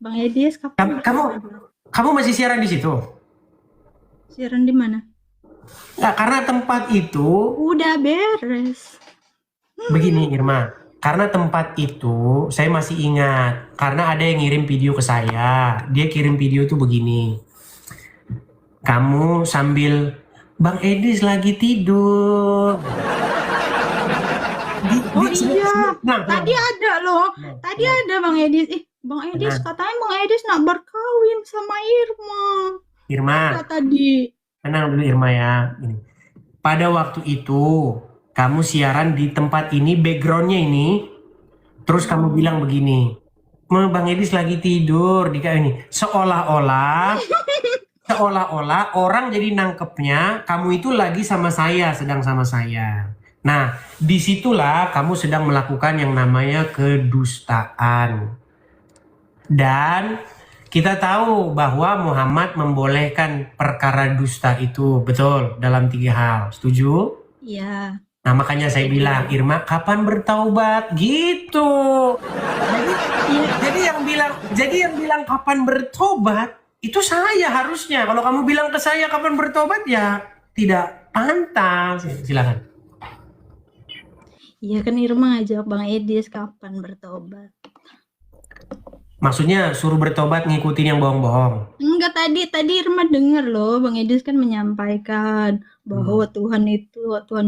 Bang Edis, Kamu, kapan kamu, kamu masih siaran di situ? siaran di mana? Nggak, karena tempat itu Udah beres. begini Irma. Karena tempat itu saya masih ingat. Karena ada yang ngirim video ke saya. Dia kirim video tuh begini. Kamu sambil Bang Edis lagi tidur. Oh iya, Nah, tadi ada loh. Tadi tenang, ada Bang Edis. Bang Edis tenang. katanya Bang Edis nak berkawin sama Irma. Ada Irma, tadi. tenang dulu Irma ya. Ini. Pada waktu itu kamu siaran di tempat ini, backgroundnya ini, terus kamu bilang begini, Bang Edis lagi tidur di kayak ini, seolah-olah orang jadi nangkepnya kamu itu lagi sama saya, sedang sama saya. Nah, disitulah kamu sedang melakukan yang namanya kedustaan. Dan kita tahu bahwa Muhammad membolehkan perkara dusta itu, betul, dalam 3 hal. Setuju? Iya. Nah, makanya saya bilang, Irma, kapan bertaubat? Gitu. Jadi yang bilang kapan bertobat, itu saya harusnya. Kalau kamu bilang ke saya kapan bertobat, ya tidak pantas. Silakan. Iya kan Irma ngajak Bang Edis kapan bertobat. Maksudnya suruh bertobat ngikutin yang bohong-bohong. Enggak, tadi Irma dengar loh Bang Edis kan menyampaikan bahwa Tuhan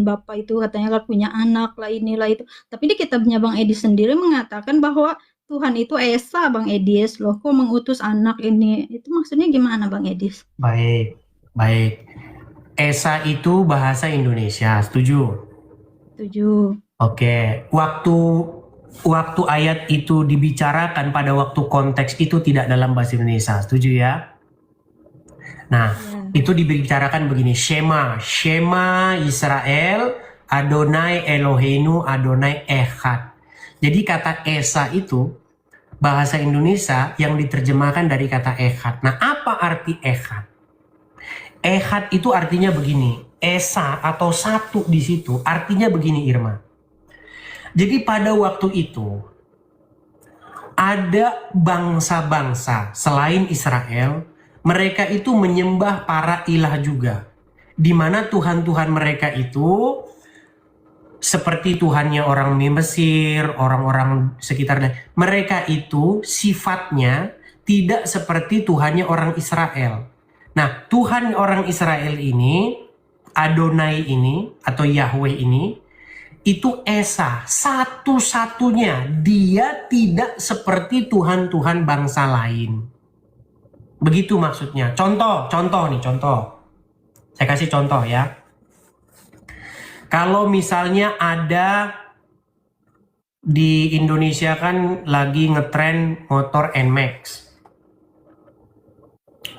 Bapa itu katanya kan punya anak lah inilah itu. Tapi di kitabnya Bang Edis sendiri mengatakan bahwa Tuhan itu Esa Bang Edis loh. Kok mengutus anak ini? Itu maksudnya gimana Bang Edis? Baik, baik. Esa itu bahasa Indonesia, setuju? Setuju. Oke, waktu ayat itu dibicarakan pada waktu konteks itu tidak dalam bahasa Indonesia, setuju ya? Nah, itu dibicarakan begini, Shema Israel, Adonai Eloheinu, Adonai Echad. Jadi kata Esa itu bahasa Indonesia yang diterjemahkan dari kata Echad. Nah, apa arti Echad? Echad itu artinya begini, Esa atau satu di situ artinya begini Irma. Jadi pada waktu itu ada bangsa-bangsa selain Israel, mereka itu menyembah para ilah juga. Di mana Tuhan-Tuhan mereka itu seperti Tuhannya orang Mesir, orang-orang sekitarnya. Mereka itu sifatnya tidak seperti Tuhannya orang Israel. Nah, Tuhan orang Israel ini, Adonai ini, atau Yahweh ini, itu Esa, satu-satunya. Dia tidak seperti Tuhan-Tuhan bangsa lain. Begitu maksudnya. Contoh nih, contoh. Saya kasih contoh ya. Kalau misalnya ada di Indonesia kan lagi ngetren motor NMAX.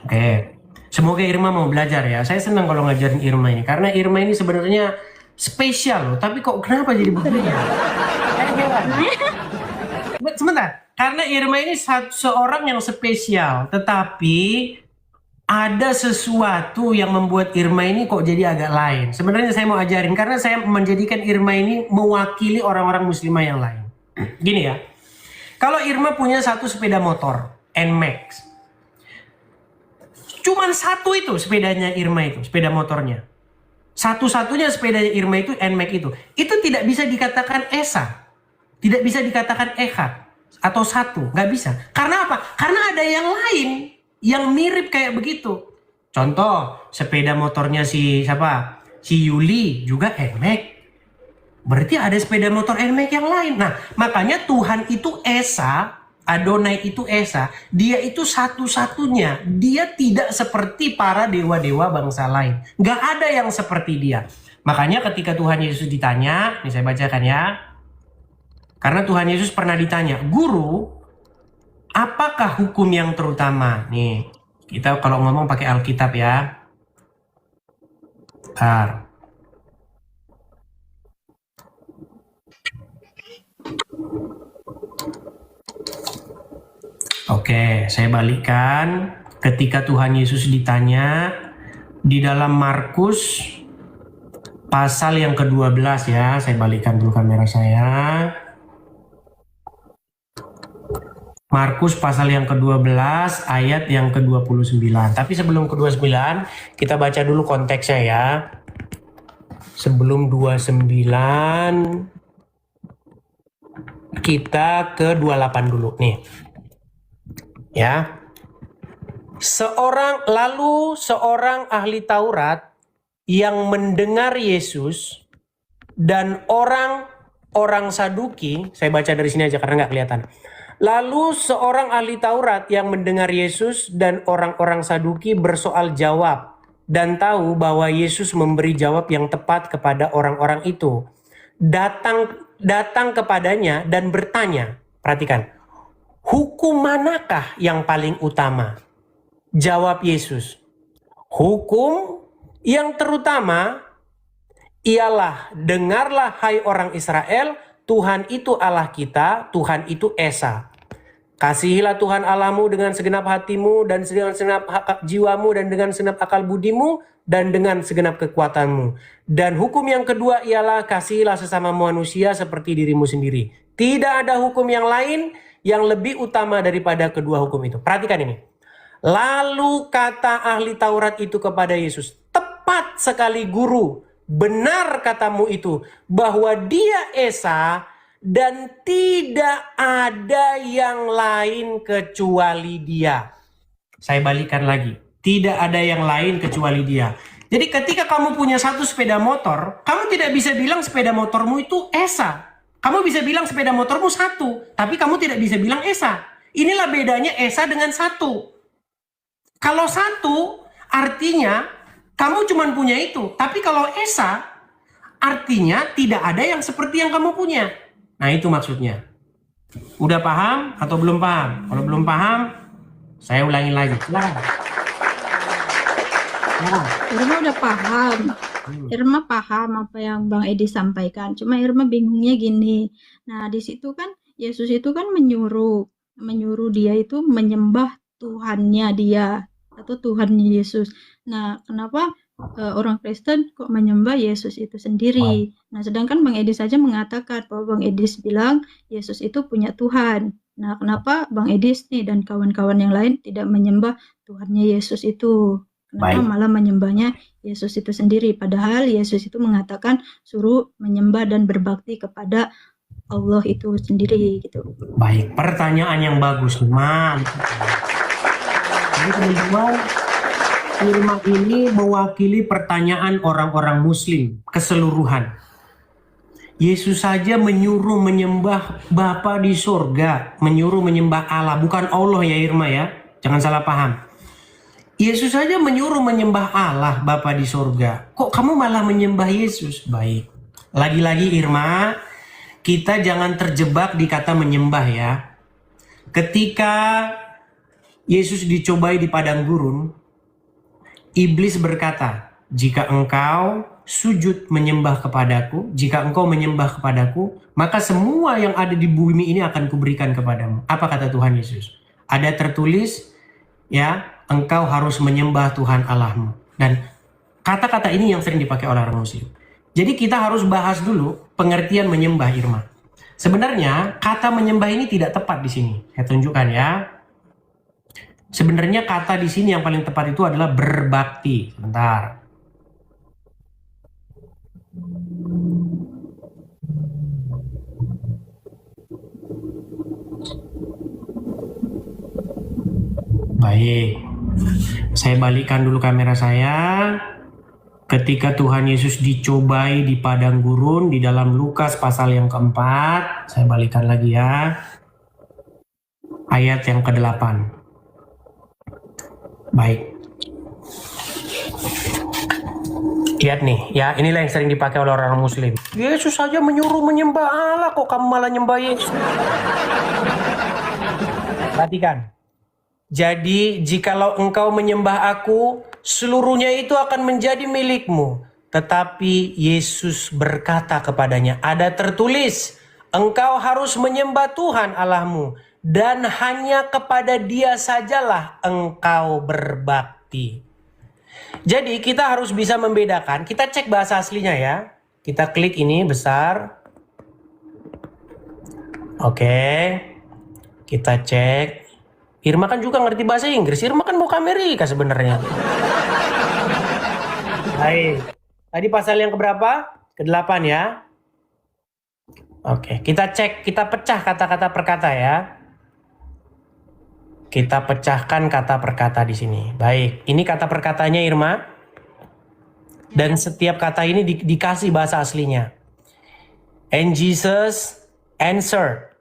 Oke. Semoga Irma mau belajar ya. Saya senang kalau ngajarin Irma ini. Karena Irma ini sebenarnya spesial loh. Tapi kok kenapa jadi begini? Sebentar. Karena Irma ini seorang yang spesial. Tetapi ada sesuatu yang membuat Irma ini kok jadi agak lain. Sebenarnya saya mau ajarin. Karena saya menjadikan Irma ini mewakili orang-orang muslimah yang lain. Gini ya. Kalau Irma punya satu sepeda motor. NMAX. Cuman satu itu sepedanya Irma itu, sepeda motornya. Satu-satunya sepedanya Irma itu NMAX itu. Itu tidak bisa dikatakan Esa. Tidak bisa dikatakan Echad. Atau satu. Nggak bisa. Karena apa? Karena ada yang lain yang mirip kayak begitu. Contoh, sepeda motornya si siapa? Si Yuli juga NMAX. Berarti ada sepeda motor NMAX yang lain. Nah, makanya Tuhan itu Esa. Adonai itu Esa, dia itu satu-satunya. Dia tidak seperti para dewa-dewa bangsa lain. Gak ada yang seperti dia. Makanya ketika Tuhan Yesus ditanya, ini saya bacakan ya. Karena Tuhan Yesus pernah ditanya, Guru, apakah hukum yang terutama? Nih, kita kalau ngomong pakai Alkitab ya. Bentar. Oke, saya balikkan. Ketika Tuhan Yesus ditanya di dalam Markus pasal yang ke-12 ya. Saya balikkan dulu kamera saya. Markus pasal yang ke-12 ayat yang ke-29. Tapi sebelum ke-29 kita baca dulu konteksnya ya. Sebelum 29 kita ke 28 dulu nih. Ya. Seorang ahli Taurat yang mendengar Yesus dan orang Saduki, saya baca dari sini aja karena nggak kelihatan. Lalu seorang ahli Taurat yang mendengar Yesus dan orang-orang Saduki bersoal jawab dan tahu bahwa Yesus memberi jawab yang tepat kepada orang-orang itu. Datang kepadanya dan bertanya, perhatikan, hukum manakah yang paling utama? Jawab Yesus, hukum yang terutama ialah, dengarlah hai orang Israel, Tuhan itu Allah kita, Tuhan itu Esa. Kasihilah Tuhan Allahmu dengan segenap hatimu dan dengan segenap jiwamu dan dengan segenap akal budimu dan dengan segenap kekuatanmu. Dan hukum yang kedua ialah kasihilah sesama manusia seperti dirimu sendiri. Tidak ada hukum yang lain yang lebih utama daripada kedua hukum itu. Perhatikan ini. Lalu kata ahli Taurat itu kepada Yesus, tepat sekali guru, benar katamu itu, bahwa dia Esa dan tidak ada yang lain kecuali dia. Saya balikan lagi, tidak ada yang lain kecuali dia. Jadi ketika kamu punya satu sepeda motor, kamu tidak bisa bilang sepeda motormu itu Esa. Kamu bisa bilang sepeda motormu satu, tapi kamu tidak bisa bilang Esa. Inilah bedanya Esa dengan satu. Kalau satu artinya kamu cuma punya itu, tapi kalau Esa artinya tidak ada yang seperti yang kamu punya. Nah itu maksudnya. Udah paham atau belum paham? Kalau belum paham, saya ulangi lagi. Silakan. Irma udah paham. Irma paham apa yang Bang Edi sampaikan. Cuma Irma bingungnya gini. Nah di situ kan Yesus itu kan menyuruh dia itu menyembah Tuhannya dia atau Tuhannya Yesus. Nah kenapa orang Kristen kok menyembah Yesus itu sendiri? Nah sedangkan Bang Edi saja mengatakan bahwa Bang Edis bilang Yesus itu punya Tuhan. Nah kenapa Bang Edis nih dan kawan-kawan yang lain tidak menyembah Tuhannya Yesus itu? Kenapa malah menyembahnya Yesus itu sendiri? Padahal Yesus itu mengatakan suruh menyembah dan berbakti kepada Allah itu sendiri gitu. Baik, pertanyaan yang bagus, mantap. Jadi teman-teman, Irma ini mewakili pertanyaan orang-orang Muslim keseluruhan. Yesus saja menyuruh menyembah Bapa di surga, menyuruh menyembah Allah, bukan Allah ya Irma ya, jangan salah paham. Yesus saja menyuruh menyembah Allah Bapa di surga. Kok kamu malah menyembah Yesus? Baik. Lagi-lagi Irma, kita jangan terjebak di kata menyembah ya. Ketika Yesus dicobai di padang gurun, iblis berkata, jika engkau sujud menyembah kepadaku, jika engkau menyembah kepadaku, maka semua yang ada di bumi ini akan kuberikan kepadamu. Apa kata Tuhan Yesus? Ada tertulis, ya, engkau harus menyembah Tuhan Allahmu. Dan kata-kata ini yang sering dipakai oleh orang Muslim. Jadi kita harus bahas dulu pengertian menyembah Irma. Sebenarnya kata menyembah ini tidak tepat di sini. Saya tunjukkan ya. Sebenarnya kata di sini yang paling tepat itu adalah berbakti. Sebentar. Baik. Saya balikkan dulu kamera saya. Ketika Tuhan Yesus dicobai di padang gurun di dalam Lukas pasal yang keempat, saya balikkan lagi ya. Ayat yang ke-8. Baik. Lihat nih, ya inilah yang sering dipakai oleh orang Muslim. Yesus saja menyuruh menyembah Allah, kok kamu malah nyembah Yesus? Perhatikan. Jadi, jikalau engkau menyembah aku, seluruhnya itu akan menjadi milikmu. Tetapi Yesus berkata kepadanya, ada tertulis, engkau harus menyembah Tuhan Allahmu, dan hanya kepada Dia sajalah engkau berbakti. Jadi kita harus bisa membedakan, kita cek bahasa aslinya ya. Kita klik ini besar. Oke. Kita cek. Irma kan juga ngerti bahasa Inggris. Irma kan mau ke Amerika sebenarnya. Baik. Tadi pasal yang keberapa? Ke-8 ya. Oke, kita cek, kita pecah kata-kata per kata ya. Kita pecahkan kata per kata di sini. Baik, ini kata per katanya Irma. Dan setiap kata ini dikasih bahasa aslinya. And Jesus answered.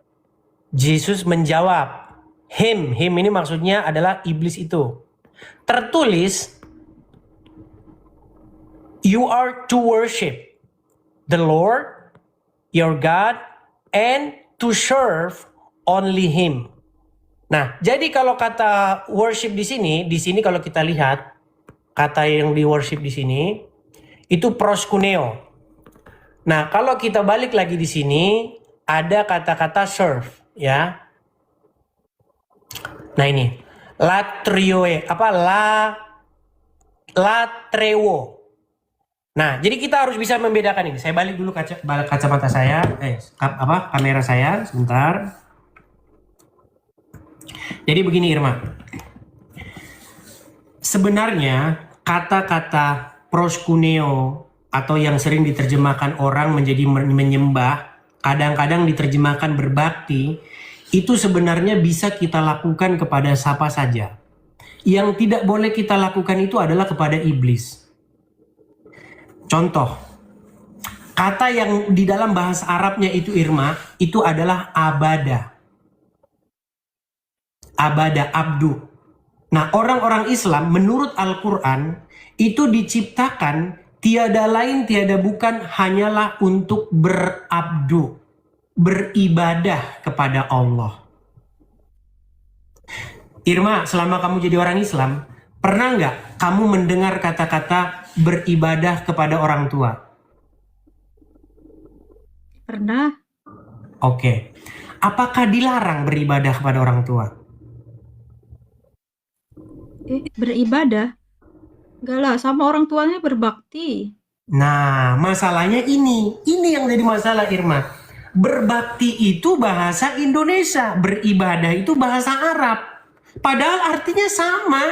Yesus menjawab. Him ini maksudnya adalah iblis itu. Tertulis, you are to worship the Lord your God and to serve only Him. Nah, jadi kalau kata worship di sini kalau kita lihat kata yang di worship di sini itu proskuneo. Nah, kalau kita balik lagi di sini ada kata-kata serve, ya. Nah ini latrioe latrewo. Nah, jadi kita harus bisa membedakan ini. Saya balik dulu kacamata saya, kamera saya sebentar. Jadi begini Irma. Sebenarnya kata-kata proskuneo atau yang sering diterjemahkan orang menjadi menyembah, kadang-kadang diterjemahkan berbakti, itu sebenarnya bisa kita lakukan kepada siapa saja. Yang tidak boleh kita lakukan itu adalah kepada iblis. Contoh, kata yang di dalam bahasa Arabnya itu Irma, itu adalah abada. Abada, abdu. Nah, orang-orang Islam menurut Al-Quran itu diciptakan tiada lain tiada bukan hanyalah untuk berabdu, beribadah kepada Allah. Irma, selama kamu jadi orang Islam, pernah nggak kamu mendengar kata-kata beribadah kepada orang tua? Pernah. Oke. Apakah dilarang beribadah kepada orang tua? Beribadah? Enggak lah, sama orang tuanya berbakti. Nah, masalahnya ini yang jadi masalah Irma. Berbakti itu bahasa Indonesia, beribadah itu bahasa Arab. Padahal artinya sama.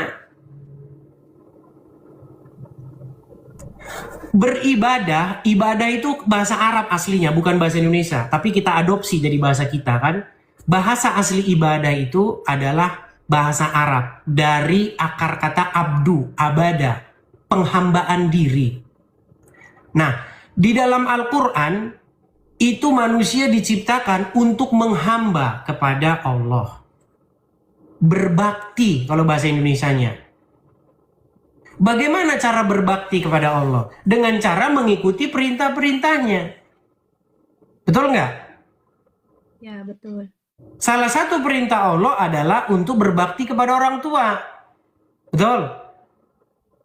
Beribadah, ibadah itu bahasa Arab aslinya, bukan bahasa Indonesia. Tapi kita adopsi jadi bahasa kita kan. Bahasa asli ibadah itu adalah bahasa Arab. Dari akar kata abdu, abada, penghambaan diri. Nah, di dalam Al-Quran, itu manusia diciptakan untuk menghamba kepada Allah. Berbakti kalau bahasa Indonesianya. Bagaimana cara berbakti kepada Allah? Dengan cara mengikuti perintah-perintahnya. Betul nggak? Ya, betul. Salah satu perintah Allah adalah untuk berbakti kepada orang tua. Betul?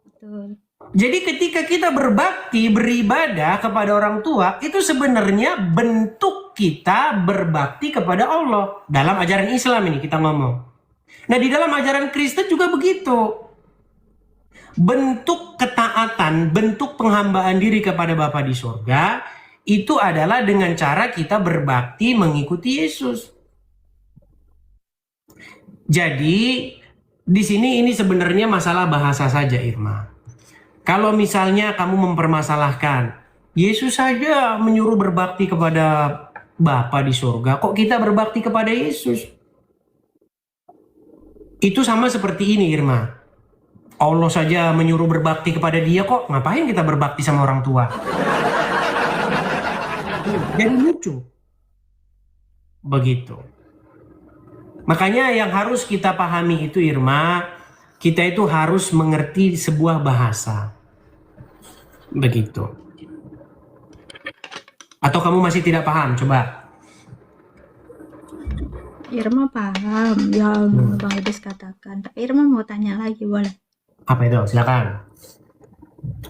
Betul. Jadi ketika kita berbakti, beribadah kepada orang tua, itu sebenarnya bentuk kita berbakti kepada Allah. Dalam ajaran Islam ini kita ngomong. Nah, di dalam ajaran Kristen juga begitu. Bentuk ketaatan, bentuk penghambaan diri kepada Bapa di surga itu adalah dengan cara kita berbakti mengikuti Yesus. Jadi di sini ini sebenarnya masalah bahasa saja Irma. Kalau misalnya kamu mempermasalahkan Yesus saja menyuruh berbakti kepada Bapa di surga, kok kita berbakti kepada Yesus? Itu sama seperti ini Irma. Allah saja menyuruh berbakti kepada dia, kok ngapain kita berbakti sama orang tua? Jadi lucu. Begitu. Makanya yang harus kita pahami itu Irma, kita itu harus mengerti sebuah bahasa. Begitu. Atau kamu masih tidak paham? Coba. Irma paham yang Bang Idris katakan. Tapi Irma mau tanya lagi, boleh? Apa itu? Silakan.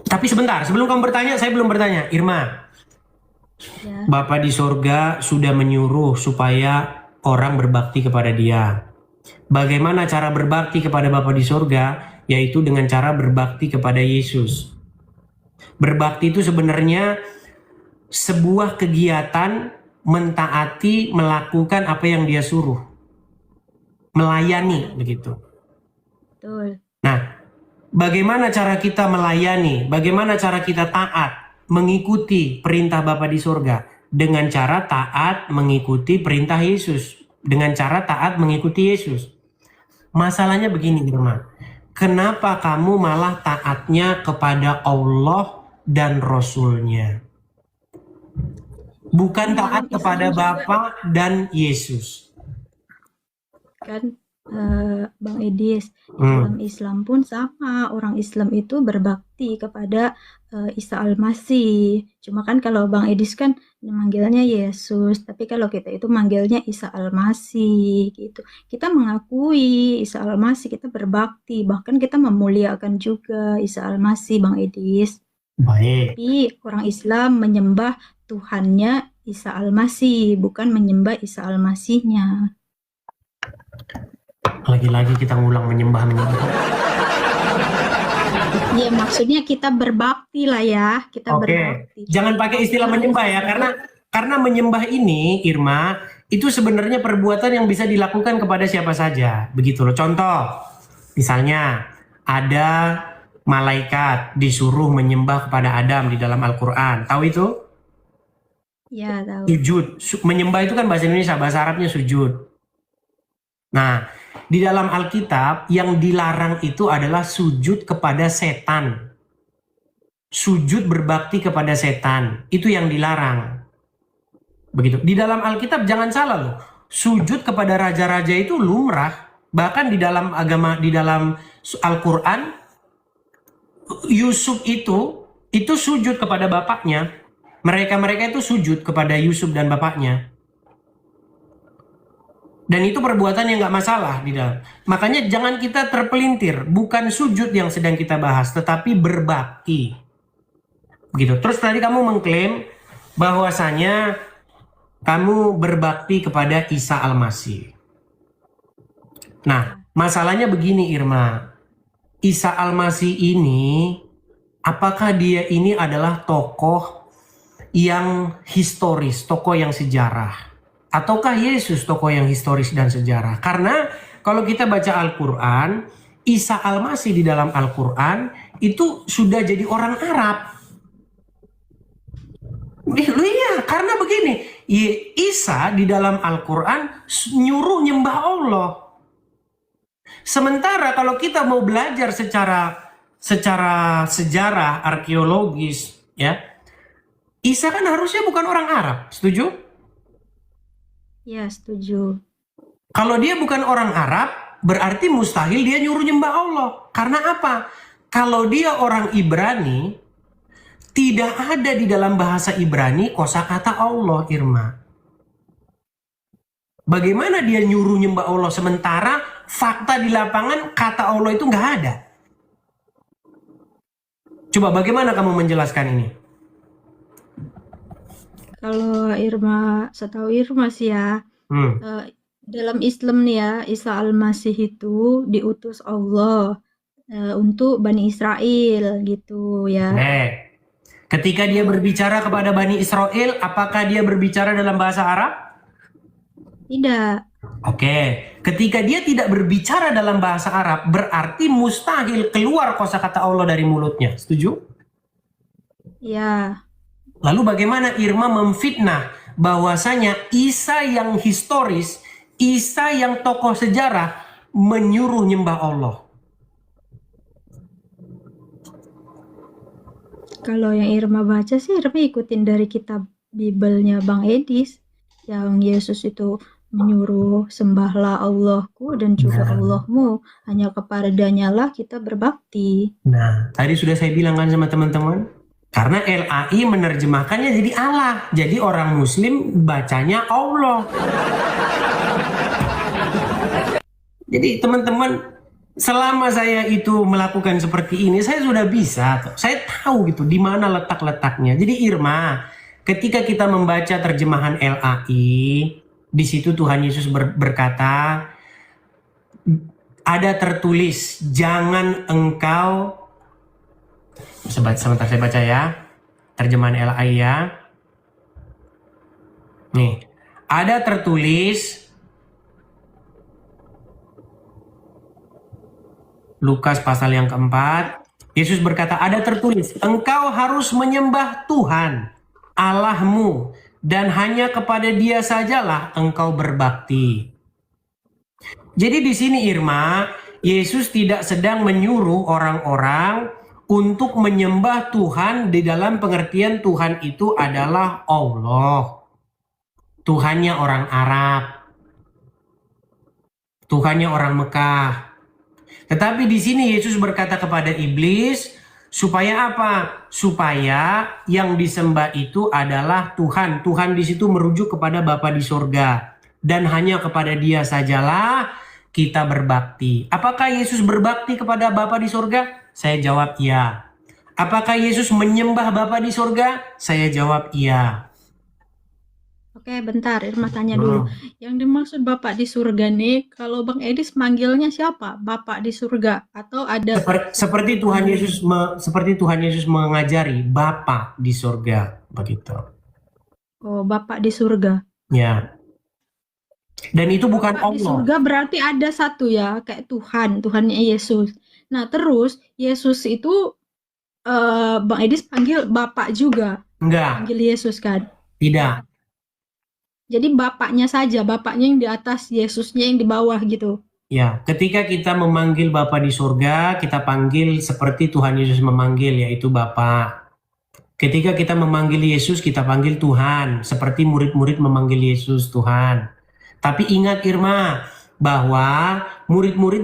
Tapi sebentar, sebelum kamu bertanya, saya belum bertanya. Irma, Ya. Bapa di surga sudah menyuruh supaya orang berbakti kepada dia. Bagaimana cara berbakti kepada Bapa di surga? Yaitu dengan cara berbakti kepada Yesus. Berbakti itu sebenarnya sebuah kegiatan mentaati, melakukan apa yang dia suruh. melayani begitu. Betul. Nah, bagaimana cara kita melayani? Bagaimana cara kita taat mengikuti perintah Bapa di surga? Dengan cara taat mengikuti perintah Yesus. Dengan cara taat mengikuti Yesus. Masalahnya begini, Irma. Kenapa kamu malah taatnya kepada Allah dan Rasul-Nya? Bukan taat kepada Bapa dan Yesus. Kan Bang Edis, dalam Islam pun sama, orang Islam itu berbakti kepada Isa Al-Masih. Cuma kan kalau Bang Edis kan manggilnya Yesus, tapi kalau kita itu manggilnya Isa Al-Masih gitu. Kita mengakui Isa Al-Masih, kita berbakti, bahkan kita memuliakan juga Isa Al-Masih, Bang Edis. Baik. Tapi orang Islam menyembah Tuhannya Isa Al-Masih, bukan menyembah Isa Al-Masihnya. Lagi-lagi kita ngulang menyembah. Ya maksudnya kita berbakti lah ya, kita berbakti. Jangan pakai istilah menyembah ya, karena menyembah ini, Irma, itu sebenarnya perbuatan yang bisa dilakukan kepada siapa saja, begitu loh. Contoh, misalnya ada malaikat disuruh menyembah kepada Adam di dalam Al-Quran, tahu itu? Ya tahu. Sujud, menyembah itu kan bahasa Indonesia, bahasa Arabnya sujud. Nah, di dalam Alkitab yang dilarang itu adalah sujud kepada setan. Sujud berbakti kepada setan, itu yang dilarang. Begitu. Di dalam Alkitab jangan salah loh. Sujud kepada raja-raja itu lumrah. Bahkan di dalam agama, di dalam Al-Qur'an, Yusuf itu sujud kepada bapaknya. Mereka itu sujud kepada Yusuf dan bapaknya. Dan itu perbuatan yang nggak masalah di dalam. Makanya jangan kita terpelintir. Bukan sujud yang sedang kita bahas, tetapi berbakti. Begitu. Terus tadi kamu mengklaim bahwasanya kamu berbakti kepada Isa Al-Masih. Nah, masalahnya begini Irma. Isa Al-Masih ini, apakah dia ini adalah tokoh yang historis, tokoh yang sejarah? Ataukah Yesus tokoh yang historis dan sejarah? Karena kalau kita baca Al-Quran, Isa Al-Masih di dalam Al-Quran itu sudah jadi orang Arab. Iya, karena begini, Isa di dalam Al-Quran nyuruh nyembah Allah. Sementara kalau kita mau belajar secara sejarah arkeologis, ya, Isa kan harusnya bukan orang Arab, setuju? Ya, setuju. Kalau dia bukan orang Arab, berarti mustahil dia nyuruh nyembah Allah. Karena apa? Kalau dia orang Ibrani, tidak ada di dalam bahasa Ibrani kosakata Allah, Irma. Bagaimana dia nyuruh nyembah Allah sementara fakta di lapangan kata Allah itu nggak ada? Coba bagaimana kamu menjelaskan ini? Kalau Irma, setahu Irma sih ya, dalam Islam nih ya, Isa Al-Masih itu diutus Allah untuk Bani Israel gitu ya. Ketika dia berbicara kepada Bani Israel, apakah dia berbicara dalam bahasa Arab? Tidak. Oke, ketika dia tidak berbicara dalam bahasa Arab, berarti mustahil keluar kosakata Allah dari mulutnya. Setuju? Ya. Lalu bagaimana Irma memfitnah bahwasanya Isa yang historis, Isa yang tokoh sejarah menyuruh nyembah Allah? Kalau yang Irma baca sih, Irma ikutin dari kitab Bibelnya Bang Edis. Yang Yesus itu menyuruh sembahlah Allahku dan juga Allahmu. Hanya kepadanya lah kita berbakti. Nah, tadi sudah saya bilang kan sama teman-teman. Karena LAI menerjemahkannya jadi Allah. Jadi orang Muslim bacanya Allah. Jadi teman-teman, selama saya itu melakukan seperti ini, saya sudah bisa. Saya tahu gitu di mana letak-letaknya. Jadi Irma, ketika kita membaca terjemahan LAI, di situ Tuhan Yesus berkata, ada tertulis, jangan engkau, sebentar saya baca ya, terjemahan LAI ya. Nih, ada tertulis, Lukas pasal yang keempat. Yesus berkata, ada tertulis, engkau harus menyembah Tuhan Allahmu dan hanya kepada Dia sajalah engkau berbakti. Jadi di sini Irma, Yesus tidak sedang menyuruh orang-orang untuk menyembah Tuhan di dalam pengertian Tuhan itu adalah Allah. Tuhannya orang Arab. Tuhannya orang Mekah. Tetapi di sini Yesus berkata kepada iblis, supaya apa? Supaya yang disembah itu adalah Tuhan. Tuhan di situ merujuk kepada Bapa di surga. Dan hanya kepada Dia sajalah kita berbakti. Apakah Yesus berbakti kepada Bapa di surga? Saya jawab iya. Apakah Yesus menyembah Bapa di surga? Saya jawab iya. Oke, bentar, Irma tanya dulu. Yang dimaksud Bapak di surga nih, kalau Bang Edis manggilnya siapa? Bapak di surga atau ada Seperti Tuhan Yesus mengajari Bapa di surga, begitu. Oh, Bapak di surga. Ya. Dan itu bukan Bapak di Allah. surga berarti ada satu ya, kayak Tuhannya Yesus. Nah, terus Yesus itu Bang Edis panggil Bapak juga. Enggak, Panggil Yesus kan? tidak. Jadi Bapaknya saja, Bapaknya yang di atas, Yesusnya yang di bawah gitu. Ya, ketika kita memanggil Bapa di surga, kita panggil seperti Tuhan Yesus memanggil, yaitu Bapa. Ketika kita memanggil Yesus, kita panggil Tuhan, seperti murid-murid memanggil Yesus Tuhan. Tapi ingat Irma, bahwa murid-murid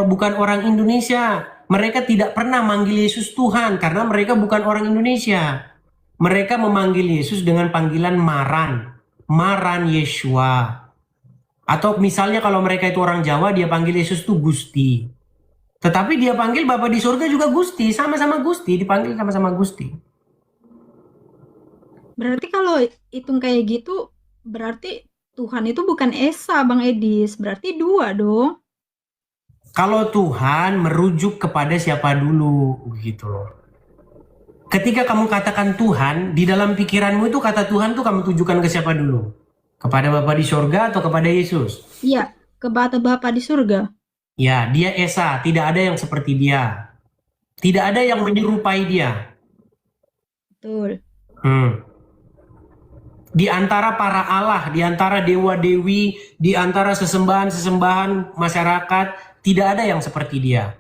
bukan orang Indonesia. Mereka tidak pernah manggil Yesus Tuhan karena mereka bukan orang Indonesia. Mereka memanggil Yesus dengan panggilan Maran Yeshua. Atau misalnya kalau mereka itu orang Jawa, dia panggil Yesus itu Gusti. Tetapi dia panggil Bapa di surga juga Gusti, sama-sama Gusti, dipanggil sama-sama Gusti. Berarti kalau hitung kayak gitu, berarti Tuhan itu bukan Esa, Bang Edis. Berarti dua dong. Kalau Tuhan merujuk kepada siapa dulu, gitu loh. Ketika kamu katakan Tuhan, di dalam pikiranmu itu kata Tuhan tuh kamu tujukan ke siapa dulu? Kepada Bapa di surga atau kepada Yesus? Iya, kepada Bapa di surga. Ya, Dia Esa, tidak ada yang seperti Dia. Tidak ada yang menyerupai Dia. Betul. Di antara para Allah, di antara dewa-dewi, di antara sesembahan-sesembahan masyarakat, tidak ada yang seperti Dia.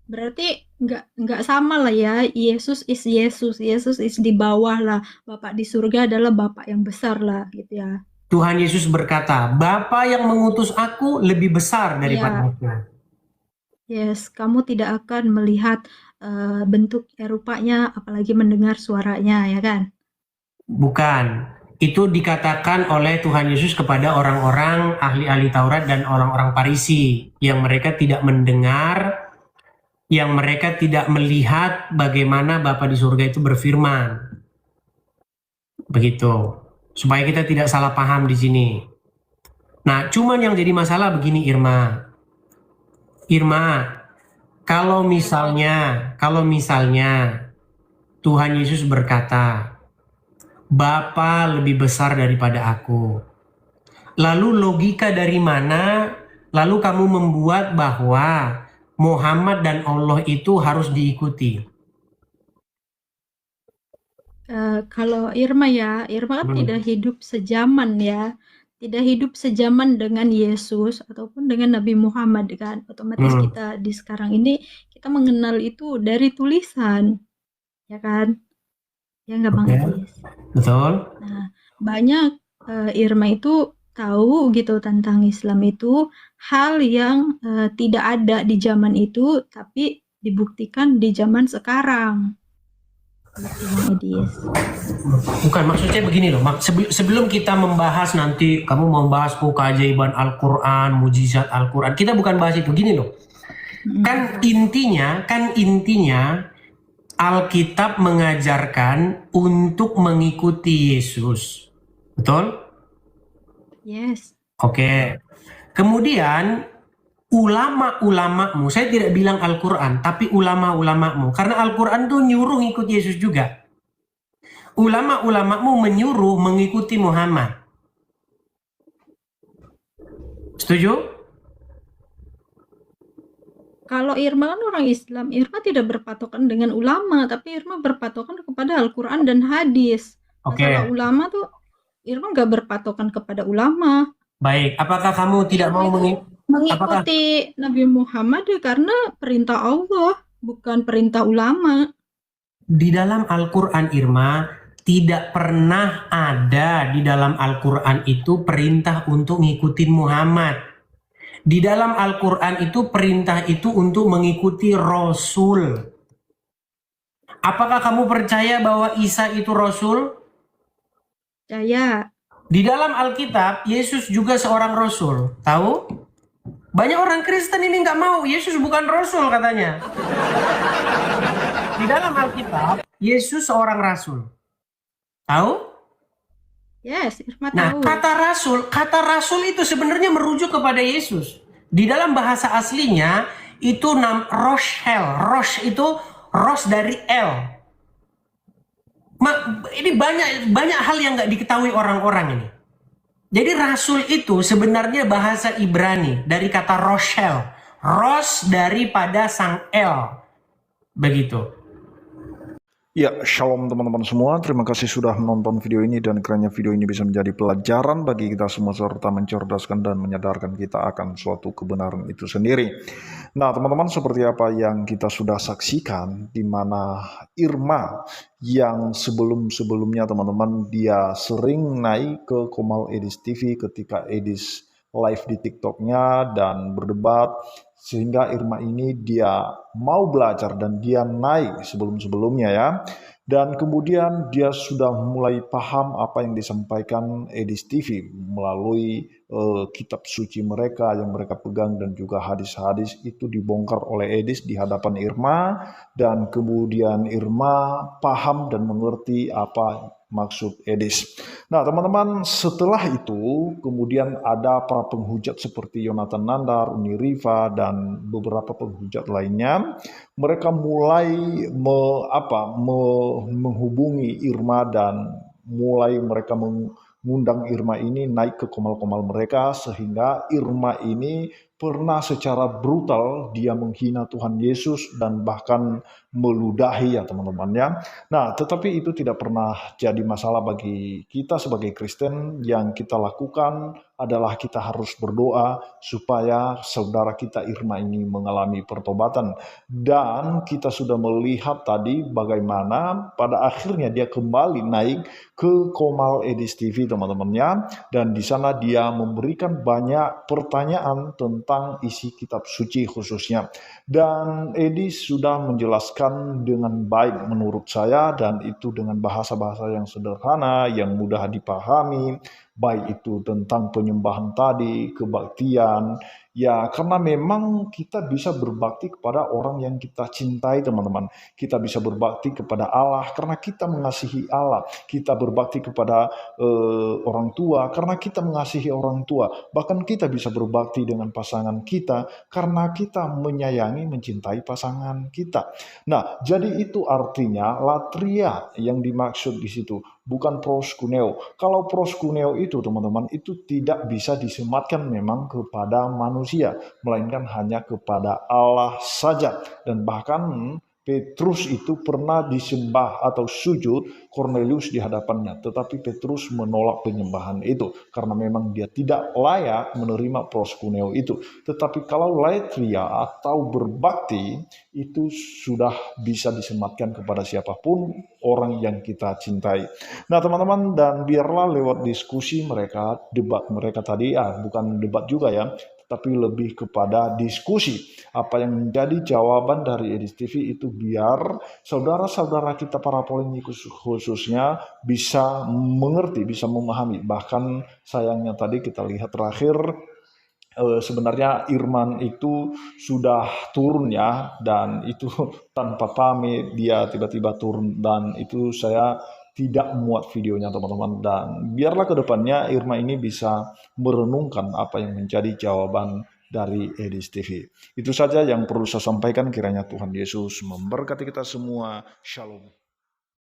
Berarti nggak sama lah ya. Yesus is Yesus, Yesus is di bawah lah. Bapak di surga adalah Bapak yang besar lah, gitu ya. Tuhan Yesus berkata, Bapa yang mengutus aku lebih besar daripada aku. Yes, kamu tidak akan melihat bentuk rupanya, apalagi mendengar suaranya, ya kan? Bukan. Itu dikatakan oleh Tuhan Yesus kepada orang-orang ahli-ahli Taurat dan orang-orang Farisi yang mereka tidak mendengar, yang mereka tidak melihat bagaimana Bapa di surga itu berfirman. Begitu. Supaya kita tidak salah paham di sini. Nah, cuman yang jadi masalah begini Irma. Kalau misalnya Tuhan Yesus berkata, Bapa lebih besar daripada aku. Lalu logika dari mana? Lalu kamu membuat bahwa Muhammad dan Allah itu harus diikuti. Kalau Irma kan tidak hidup sezaman ya. Tidak hidup sezaman dengan Yesus ataupun dengan Nabi Muhammad kan. Otomatis kita di sekarang ini kita mengenal itu dari tulisan. Ya kan? Ya nggak Bang Edis? Betul. Nah, banyak Irma itu tahu gitu tentang Islam itu hal yang tidak ada di zaman itu tapi dibuktikan di zaman sekarang. Gitu, Bang Edis. Bukan, maksudnya begini loh. Sebelum kita membahas nanti kamu membahas keajaiban Al-Quran, mujizat Al-Quran, kita bukan bahas itu. Gini loh. Kan intinya Alkitab mengajarkan untuk mengikuti Yesus. Betul? Yes. Oke. Kemudian ulama-ulamamu, saya tidak bilang Al-Quran, tapi ulama-ulamamu. Karena Al-Quran tuh nyuruh ngikut Yesus juga. Ulama-ulamamu menyuruh mengikuti Muhammad. Setuju? kalau Irma kan orang Islam, Irma tidak berpatokan dengan ulama, tapi Irma berpatokan kepada Al-Quran dan hadis. Masalah Oke, ulama tuh Irma nggak berpatokan kepada ulama. baik. Apakah kamu tidak Irma mau itu apakah mengikuti Nabi Muhammad ya karena perintah Allah, bukan perintah ulama. di dalam Al-Quran, Irma, tidak pernah ada di dalam Al-Quran itu perintah untuk ngikutin Muhammad. Di dalam Al-Quran itu perintah itu untuk mengikuti Rasul. Apakah kamu percaya bahwa Isa itu Rasul? Percaya. Di dalam Alkitab, Yesus juga seorang Rasul. Tahu? Banyak orang Kristen ini nggak mau, Yesus bukan Rasul katanya. Di dalam Alkitab, Yesus seorang Rasul. Tahu? Yes, Irma Nah, tahu. kata rasul itu sebenarnya merujuk kepada Yesus. Di dalam bahasa aslinya itu Roshel. Rosh itu Rosh dari L. Ini banyak hal yang nggak diketahui orang-orang ini. Jadi rasul itu sebenarnya bahasa Ibrani dari kata Roshel. Rosh daripada sang L. Begitu. Ya, shalom teman-teman semua. Terima kasih sudah menonton video ini dan kiranya video ini bisa menjadi pelajaran bagi kita semua serta mencerdaskan dan menyadarkan kita akan suatu kebenaran itu sendiri. Nah, teman-teman, seperti apa yang kita sudah saksikan di mana Irma yang sebelum-sebelumnya teman-teman dia sering naik ke Komal Edis TV ketika Edis live di TikToknya dan berdebat sehingga Irma ini dia mau belajar dan dia naik sebelum-sebelumnya ya. Dan kemudian dia sudah mulai paham apa yang disampaikan Edis TV melalui kitab suci mereka yang mereka pegang dan juga hadis-hadis itu dibongkar oleh Edis di hadapan Irma dan kemudian Irma paham dan mengerti apa maksud Edis. Nah teman-teman, setelah itu kemudian ada para penghujat seperti Yonatan Nandar, Uni Riva, dan beberapa penghujat lainnya. Mereka mulai menghubungi Irma dan mulai mereka mengundang Irma ini naik ke komal-komal mereka sehingga Irma ini pernah secara brutal dia menghina Tuhan Yesus dan bahkan meludahi ya teman-teman ya. Nah, tetapi itu tidak pernah jadi masalah bagi kita sebagai Kristen. Yang kita lakukan adalah kita harus berdoa supaya saudara kita Irma ini mengalami pertobatan. Dan kita sudah melihat tadi bagaimana pada akhirnya dia kembali naik ke Komal Edis TV teman-temannya. Dan di sana dia memberikan banyak pertanyaan tentang isi kitab suci khususnya. Dan Edis sudah menjelaskan dengan baik menurut saya dan itu dengan bahasa-bahasa yang sederhana, yang mudah dipahami, baik itu tentang penyembahan tadi, kebaktian, ya karena memang kita bisa berbakti kepada orang yang kita cintai teman-teman. Kita bisa berbakti kepada Allah karena kita mengasihi Allah. Kita berbakti kepada orang tua karena kita mengasihi orang tua. Bahkan kita bisa berbakti dengan pasangan kita karena kita menyayangi, mencintai pasangan kita. Nah, jadi itu artinya latria yang dimaksud di situ, bukan proskuneo. Kalau proskuneo itu teman-teman, itu tidak bisa disematkan memang kepada manusia, melainkan hanya kepada Allah saja. Dan bahkan Petrus itu pernah disembah atau sujud Cornelius di hadapannya, tetapi Petrus menolak penyembahan itu karena memang dia tidak layak menerima proskuneo itu. Tetapi kalau latria atau berbakti itu sudah bisa disematkan kepada siapapun orang yang kita cintai. Nah teman-teman, dan biarlah lewat diskusi mereka, debat mereka tadi, bukan debat juga ya, tapi lebih kepada diskusi. Apa yang menjadi jawaban dari Edis TV itu biar saudara-saudara kita para polemikus khususnya bisa mengerti, bisa memahami. Bahkan sayangnya tadi kita lihat terakhir sebenarnya Irman itu sudah turun ya, dan itu tanpa pamit dia tiba-tiba turun dan itu saya tidak muat videonya teman-teman. Dan biarlah kedepannya Irma ini bisa merenungkan apa yang menjadi jawaban dari Edis TV. Itu saja yang perlu saya sampaikan, kiranya Tuhan Yesus memberkati kita semua. Shalom.